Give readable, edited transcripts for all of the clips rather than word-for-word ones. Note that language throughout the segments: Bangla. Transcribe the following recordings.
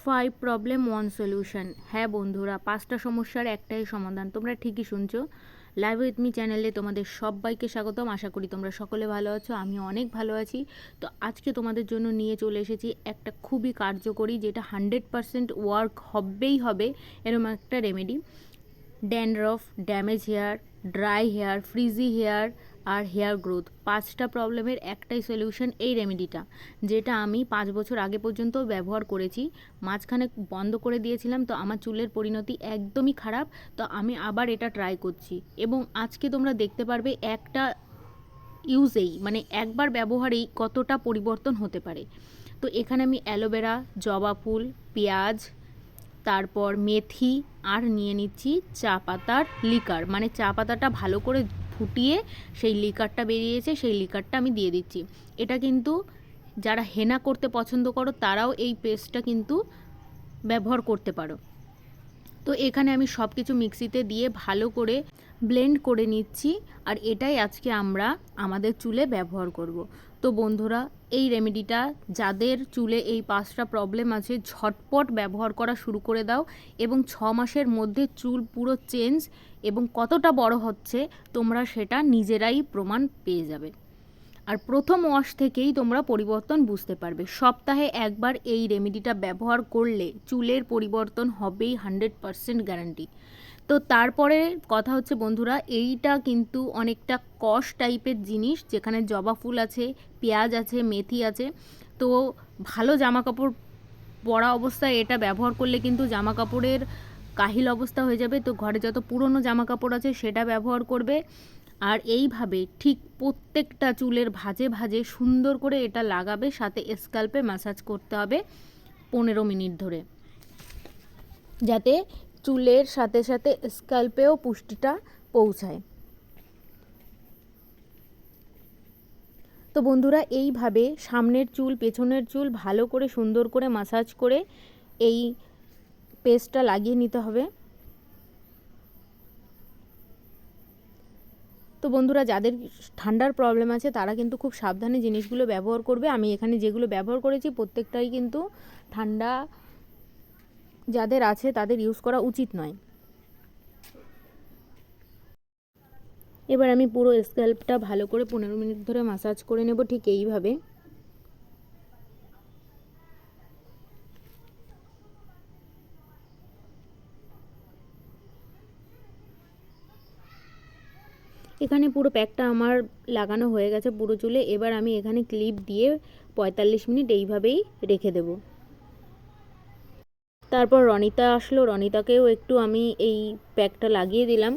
5 প্রবলেম 1 সলিউশন। হ্যাঁ বন্ধুরা, 5টা সমস্যার একটাই সমাধান। তোমরা ঠিকই শুনছো। লাইভ উইথ মি চ্যানেলে তোমাদের সবাইকে স্বাগতম। আশা করি তোমরা সকলে ভালো আছো, আমি অনেক ভালো আছি। তো আজকে তোমাদের জন্য নিয়ে চলে এসেছি একটা খুবই কার্যকরী, যেটা 100% ওয়ার্ক হবেই হবে, এরকম একটা remedy. Dandruff, damage hair, dry hair, frizzy hair আর হেয়ার গ্রোথ, 5টা প্রবলেমের একটাই সলিউশন এই রেমেডিটা, যেটা আমি 5 বছর আগে পর্যন্ত ব্যবহার করেছি। মাঝখানে বন্ধ করে দিয়েছিলাম, তো আমার চুলের পরিণতি একদমই খারাপ। তো আমি আবার এটা ট্রাই করছি এবং আজকে তোমরা দেখতে পারবে একটা ইউজেই, মানে একবার ব্যবহারেই কতটা পরিবর্তন হতে পারে। তো এখানে আমি অ্যালোভেরা, জবা ফুল, পেঁয়াজ, তারপর মেথি আর নিয়ে নিচ্ছি চা পাতার লিকার, মানে চা পাতাটা ভালো করে ফুটিয়ে সেই লিকারটা বেরিয়েছে, সেই লিকারটা আমি দিয়ে দিচ্ছি। এটা কিন্তু যারা হেনা করতে পছন্দ করো তারাও এই পেস্টটা কিন্তু ব্যবহার করতে পারো। তো এখানে আমি সব কিছু মিক্সিতে দিয়ে ভালো করে ব্লেন্ড করে নিচ্ছি, আর এটাই আজকে আমরা আমাদের চুলে ব্যবহার করব। তো বন্ধুরা, এই রেমেডিটা যাদের চুলে এই 5টা প্রবলেম আছে, ঝটপট ব্যবহার করা শুরু করে দাও এবং 6 মাসের মধ্যে চুল পুরো চেঞ্জ এবং কতটা বড় হচ্ছে তোমরা সেটা নিজেরাই প্রমাণ পেয়ে যাবে। আর প্রথম ওয়াশ থেকেই তোমরা পরিবর্তন বুঝতে পারবে। সপ্তাহে একবার এই রেমেডিটা ব্যবহার করলে চুলের পরিবর্তন হবেই, 100% গ্যারান্টি। তো তারপরে কথা হচ্ছে বন্ধুরা, এইটা কিন্তু অনেকটা কষ টাইপের জিনিস, যেখানে জবা ফুল আছে, পেঁয়াজ আছে, মেথি আছে। তো ভালো জামা কাপড় পরা অবস্থায় এটা ব্যবহার করলে কিন্তু জামা কাপড়ের কাহিল অবস্থা হয়ে যাবে। তো ঘরে যত পুরনো জামা কাপড় আছে সেটা ব্যবহার করবে, আর এইভাবে ঠিক প্রত্যেকটা চুলের ভাঁজে ভাঁজে সুন্দর করে এটা লাগাবে, সাথে স্ক্যাল্পে ম্যাসাজ করতে হবে 15 মিনিট ধরে, যাতে চুলের সাথে সাথে স্ক্যাল্পেও পুষ্টিটা পৌঁছায়। তো বন্ধুরা, এইভাবে সামনের চুল, পেছনের চুল ভালো করে সুন্দর করে ম্যাসাজ করে এই পেস্টটা লাগিয়ে নিতে হবে। তো বন্ধুরা, যাদের ঠান্ডার প্রবলেম আছে তারা কিন্তু খুব সাবধানে জিনিসগুলো ব্যবহার করবে। আমি এখানে যেগুলো ব্যবহার করেছি প্রত্যেকটাই কিন্তু ঠান্ডা যাদের আছে তাদের ইউজ করা উচিত নয়। এবার আমি পুরো স্ক্যাল্পটা ভালো করে 15 মিনিট ধরে ম্যাসাজ করে নেব, ঠিক এইভাবে। এখানে পুরো প্যাকটা আমার লাগানো হয়ে গেছে পুরো চুলে। এবার আমি এখানে ক্লিপ দিয়ে 45 মিনিট এইভাবেই রেখে দেব। তারপর রনিতা আসলো, রনিতাকেও একটু আমি এই প্যাকটা লাগিয়ে দিলাম।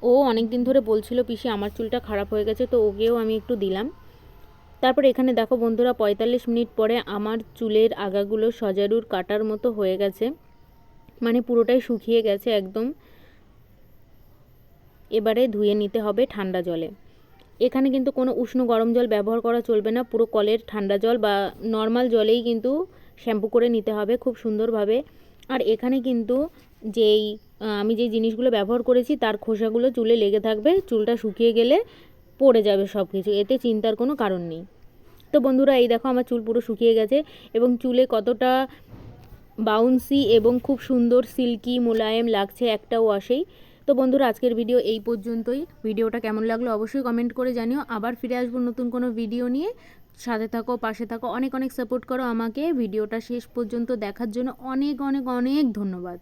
ও অনেক দিন ধরে বলছিল পিসি আমার চুলটা খারাপ হয়ে গেছে, তো ওকেও আমি একটু দিলাম। তারপর এখানে দেখো বন্ধুরা, 45 মিনিট পরে আমার চুলের আগাগুলো সজারুর কাটার মতো হয়ে গেছে, মানে পুরোটাই শুকিয়ে গেছে একদম। এবারে ধুয়ে নিতে হবে ঠান্ডা জলে। এখানে কিন্তু কোনো উষ্ণ গরম জল ব্যবহার করা চলবে না, পুরো কলের ঠান্ডা জল বা নর্মাল জলেই কিন্তু শ্যাম্পু করে নিতে হবে খুব সুন্দরভাবে। আর এখানে কিন্তু আমি যেই জিনিসগুলো ব্যবহার করেছি তার খোসাগুলো চুলে লেগে থাকবে, চুলটা শুকিয়ে গেলে পড়ে যাবে সব কিছু, এতে চিন্তার কোনো কারণ নেই। তো বন্ধুরা, এই দেখো আমার চুল পুরো শুকিয়ে গেছে এবং চুলে কতটা বাউন্সি এবং খুব সুন্দর সিল্কি মোলায়েম লাগছে একটা ওয়াশেই। তো বন্ধুরা, আজকের ভিডিও এই পর্যন্তই। ভিডিওটা কেমন লাগলো অবশ্যই কমেন্ট করে জানিও। আবার ফিরে আসবো নতুন কোনো ভিডিও নিয়ে। সাথে থাকো, পাশে থাকো, অনেক অনেক সাপোর্ট করো আমাকে। ভিডিওটা শেষ পর্যন্ত দেখার জন্য অনেক অনেক অনেক ধন্যবাদ।